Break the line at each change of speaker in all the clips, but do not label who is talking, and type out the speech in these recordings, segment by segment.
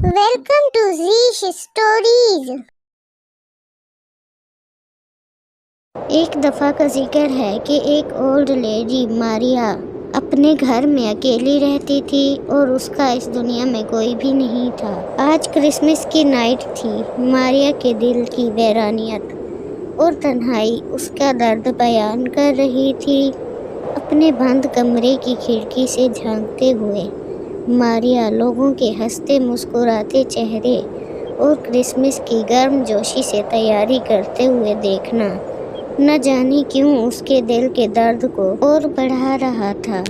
Welcome to ज़ीश stories. एक दफ़ा का जिक्र है कि एक ओल्ड लेडी मारिया अपने घर में अकेली रहती थी और उसका इस दुनिया में कोई भी नहीं था। आज क्रिसमस की नाइट थी। मारिया के दिल की वीरानियत और तन्हाई उसका दर्द बयान कर रही थी। अपने बंद कमरे की खिड़की से झांकते हुए मारिया लोगों के हंसते मुस्कुराते चेहरे और क्रिसमस की गर्मजोशी से तैयारी करते हुए देखना न जाने क्यों उसके दिल के दर्द को और बढ़ा रहा था।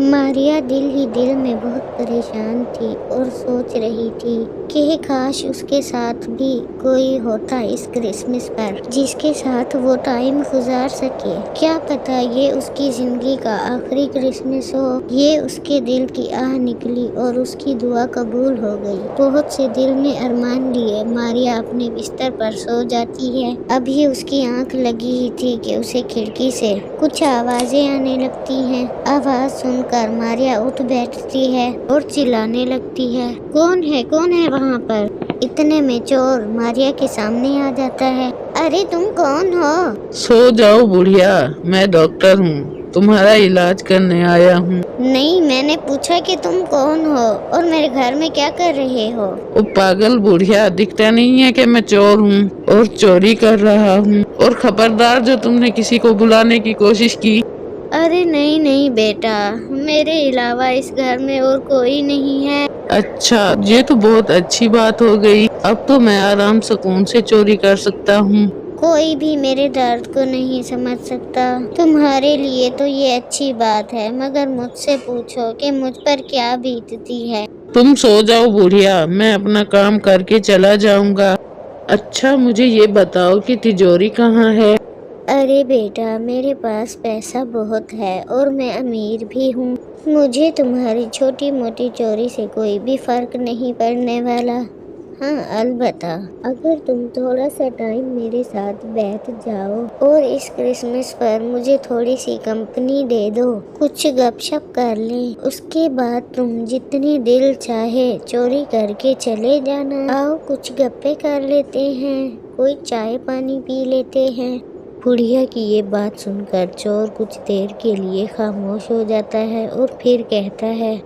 मारिया दिल ही दिल में बहुत परेशान थी और सोच रही थी कि काश उसके साथ भी कोई होता इस क्रिसमस पर जिसके साथ वो टाइम गुजार सके। क्या पता ये उसकी जिंदगी का आखिरी क्रिसमस हो। ये उसके दिल की आह निकली और उसकी दुआ कबूल हो गई। बहुत से दिल में अरमान लिए मारिया अपने बिस्तर पर सो जाती है। अभी उसकी आंख लगी ही थी कि उसे खिड़की से कुछ आवाजें आने लगती हैं। आवाज सुनकर मारिया उठ बैठती है और चिल्लाने लगती है, कौन है वहाँ पर? इतने में चोर मारिया के सामने आ जाता है। अरे तुम कौन हो?
सो जाओ बुढ़िया, मैं डॉक्टर हूँ, तुम्हारा इलाज करने आया हूँ।
नहीं, मैंने पूछा कि तुम कौन हो और मेरे घर में क्या कर रहे हो?
ओ पागल बुढ़िया, दिखता नहीं है कि मैं चोर हूँ और चोरी कर रहा हूँ। और खबरदार जो तुमने किसी को बुलाने की कोशिश की।
अरे नहीं बेटा, मेरे अलावा इस घर में और कोई नहीं है।
अच्छा, ये तो बहुत अच्छी बात हो गई। अब तो मैं आराम सुकून से चोरी कर सकता हूँ।
कोई भी मेरे दर्द को नहीं समझ सकता। तुम्हारे लिए तो ये अच्छी बात है, मगर मुझसे पूछो कि मुझ पर क्या बीतती है।
तुम सो जाओ बुढ़िया, मैं अपना काम करके चला जाऊंगा। अच्छा, मुझे ये बताओ कि तिजोरी कहाँ है?
अरे बेटा, मेरे पास पैसा बहुत है और मैं अमीर भी हूँ। मुझे तुम्हारी छोटी मोटी चोरी से कोई भी फर्क नहीं पड़ने वाला। हाँ, अलबत्ता अगर तुम थोड़ा सा टाइम मेरे साथ बैठ जाओ और इस क्रिसमस पर मुझे थोड़ी सी कंपनी दे दो, कुछ गपशप कर लें, उसके बाद तुम जितनी दिल चाहे चोरी करके चले जाना। आओ कुछ गप्पे कर लेते हैं, कोई चाय पानी पी लेते हैं। बुढ़िया की ये बात सुनकर चोर कुछ देर के लिए खामोश हो जाता है और फिर कहता है,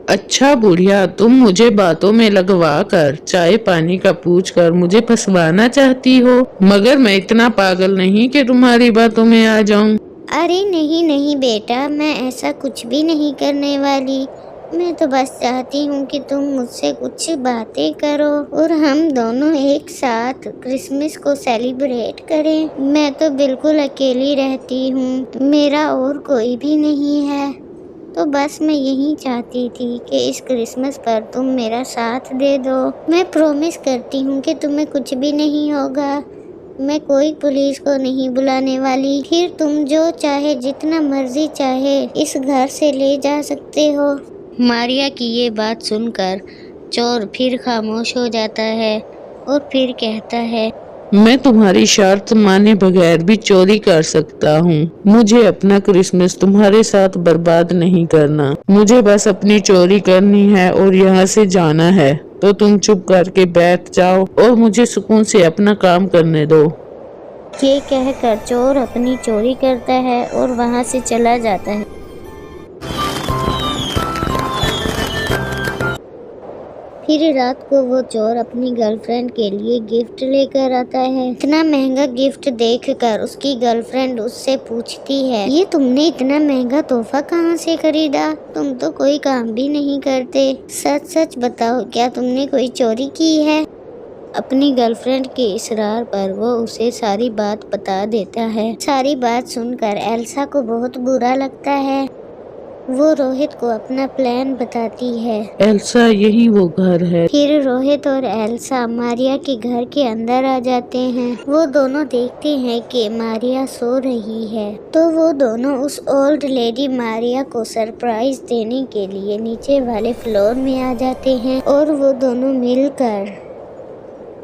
अच्छा बुढ़िया, तुम मुझे बातों में लगवा कर चाय पानी का पूछ कर मुझे फंसवाना चाहती हो, मगर मैं इतना पागल नहीं कि तुम्हारी बातों में आ जाऊं।
अरे नहीं बेटा, मैं ऐसा कुछ भी नहीं करने वाली। मैं तो बस चाहती हूँ कि तुम मुझसे कुछ बातें करो और हम दोनों एक साथ क्रिसमस को सेलिब्रेट करें। मैं तो बिल्कुल अकेली रहती हूँ, मेरा और कोई भी नहीं है। तो बस मैं यही चाहती थी कि इस क्रिसमस पर तुम मेरा साथ दे दो। मैं प्रॉमिस करती हूँ कि तुम्हें कुछ भी नहीं होगा। मैं कोई पुलिस को नहीं बुलाने वाली। फिर तुम जो चाहे जितना मर्जी चाहे इस घर से ले जा सकते हो। मारिया की ये बात सुनकर चोर फिर खामोश हो जाता है और फिर कहता है,
मैं तुम्हारी शर्त माने बगैर भी चोरी कर सकता हूँ। मुझे अपना क्रिसमस तुम्हारे साथ बर्बाद नहीं करना। मुझे बस अपनी चोरी करनी है और यहाँ से जाना है। तो तुम चुप करके बैठ जाओ और मुझे सुकून से अपना काम करने दो।
ये कहकर चोर अपनी चोरी करता है और वहाँ से चला जाता है। फिर रात को वो चोर अपनी गर्लफ्रेंड के लिए गिफ्ट लेकर आता है। इतना महंगा गिफ्ट देखकर उसकी गर्लफ्रेंड उससे पूछती है, ये तुमने इतना महंगा तोहफा कहाँ से खरीदा? तुम तो कोई काम भी नहीं करते। सच बताओ, क्या तुमने कोई चोरी की है? अपनी गर्लफ्रेंड के इसरार पर वो उसे सारी बात बता देता है। सारी बात सुनकर एल्सा को बहुत बुरा लगता है। वो रोहित को अपना प्लान बताती है।
एल्सा, यही वो घर है।
फिर रोहित और एल्सा मारिया के घर के अंदर आ जाते हैं। वो दोनों देखते हैं कि मारिया सो रही है, तो वो दोनों उस ओल्ड लेडी मारिया को सरप्राइज देने के लिए नीचे वाले फ्लोर में आ जाते हैं और वो दोनों मिलकर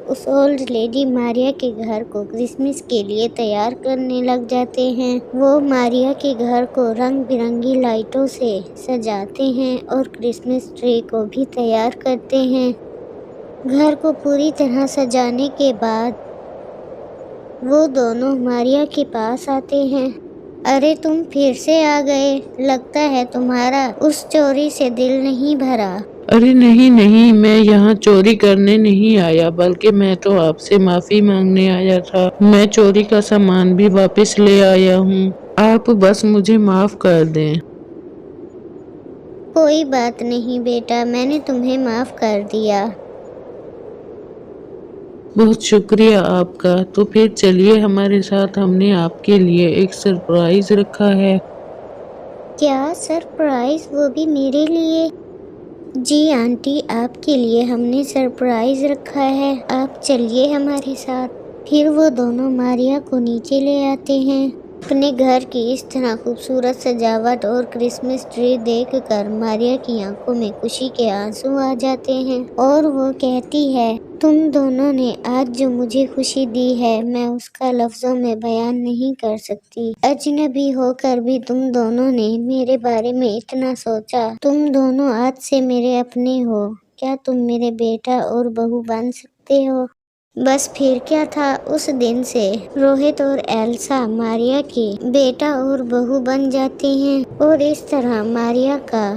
उस ओल्ड लेडी मारिया के घर को क्रिसमस के लिए तैयार करने लग जाते हैं। वो मारिया के घर को रंग बिरंगी लाइटों से सजाते हैं और क्रिसमस ट्री को भी तैयार करते हैं। घर को पूरी तरह सजाने के बाद वो दोनों मारिया के पास आते हैं। अरे तुम फिर से आ गए, लगता है तुम्हारा उस चोरी से दिल नहीं भरा।
अरे नहीं नहीं, मैं यहाँ चोरी करने नहीं आया, बल्कि मैं तो आपसे माफी मांगने आया था। मैं चोरी का सामान भी वापस ले आया हूँ, आप बस मुझे माफ कर दें।
कोई बात नहीं बेटा, मैंने तुम्हें माफ कर दिया।
बहुत शुक्रिया आपका। तो फिर चलिए हमारे साथ, हमने आपके लिए एक सरप्राइज रखा है।
क्या सरप्राइज, वो भी मेरे लिए? जी आंटी, आपके लिए हमने सरप्राइज रखा है, आप चलिए हमारे साथ। फिर वो दोनों मारिया को नीचे ले आते हैं। अपने घर की इस तरह खूबसूरत सजावट और क्रिसमस ट्री देखकर मारिया की आंखों में खुशी के आंसू आ जाते हैं और वो कहती है, तुम दोनों ने आज जो मुझे खुशी दी है, मैं उसका लफ्जों में बयान नहीं कर सकती। अजनबी होकर भी तुम दोनों ने मेरे बारे में इतना सोचा। तुम दोनों आज से मेरे अपने हो। क्या तुम मेरे बेटा और बहू बन सकते हो? बस फिर क्या था, उस दिन से रोहित और एल्सा मारिया के बेटा और बहू बन जाते हैं और इस तरह मारिया का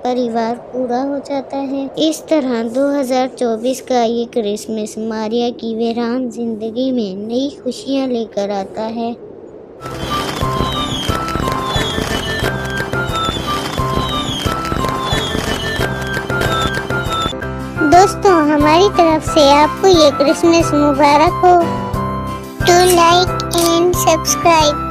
परिवार पूरा हो जाता है। इस तरह 2024 का ये क्रिसमस मारिया की वीरान जिंदगी में नई खुशियां लेकर आता है। दोस्तों, हमारी तरफ से आपको ये क्रिसमस मुबारक हो। To like and subscribe.